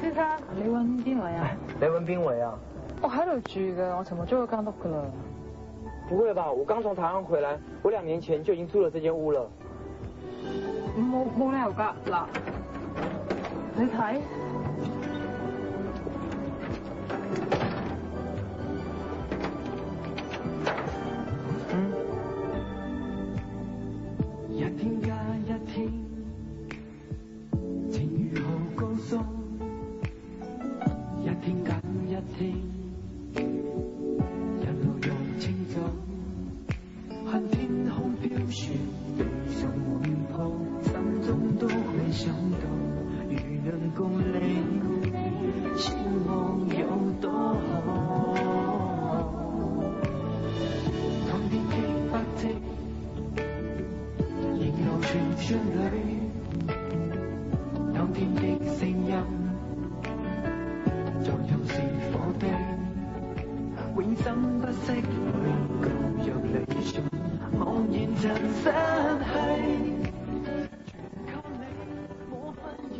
先生，你揾邊位啊？你揾邊位啊？我喺度住嘅，我尋日租咗間屋噶啦。不會吧？我剛從台灣回來，我2年前就已經租了這間屋了。冇理由㗎，嗱，你睇。一天加一天，情如何高速，一天緊一天，一路又清早，看天空飄雪，地上滿鋪，心中都會想到，如能共你，希望有多好。當天的北極仍流傳旋律，當天的聲音就像是火堆，永生不息裏舊約理想，茫然曾失去，全靠你，我分認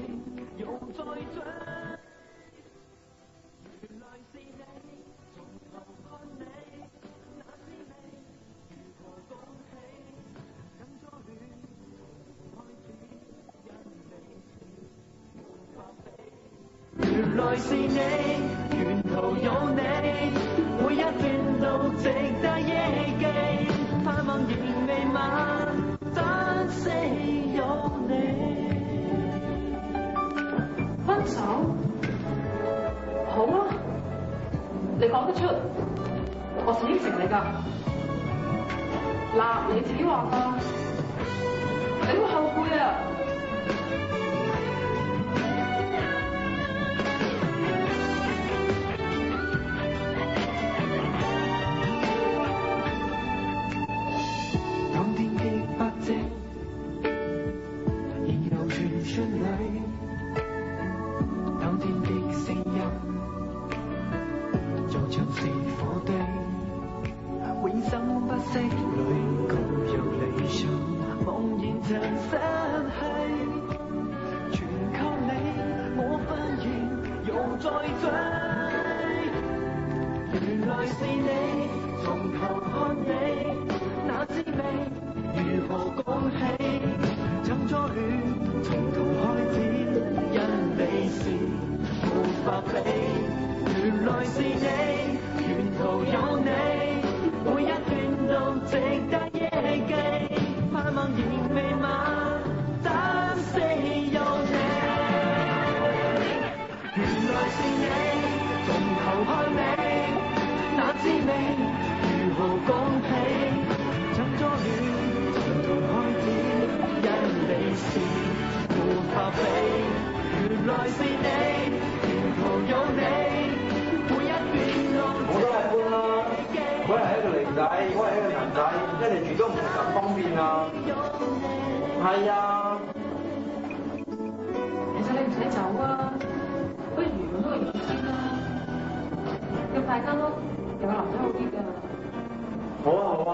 又再追，原來是你，從頭看你，那滋味如何講起，更初戀從開始，因你無法比，原來是你，沿途有你，每一段都值得憶記，盼望仍未晚，珍惜有你。分手？好啊，你講得出，我是應承你㗎。嗱，你自己話㗎，你會後悔啊！當天的北極仍流傳旋律，當天的聲音就像是火堆，永生不息裏舊約理想，茫然曾失去，全靠你，我分認又再追，原來是你，從頭看你，那滋味如何講起，怎初戀從頭開始，因你是無法比，原來是你，沿途有你，每一段都值得憶記，盼望仍未晚，珍惜有你，原來是你，從頭看你，那滋味如何講起，怎初戀從頭開始，因你是無法比，原來是你，沿途有你，每一段路我都係搬啦，嗰日係一個女仔，嗰日係一個男仔，一嚟住都唔咁方便啊。係啊。其實你唔使走啊，不如揾多個月先啦。咁大間屋有個男仔好啲㗎。好啊好啊。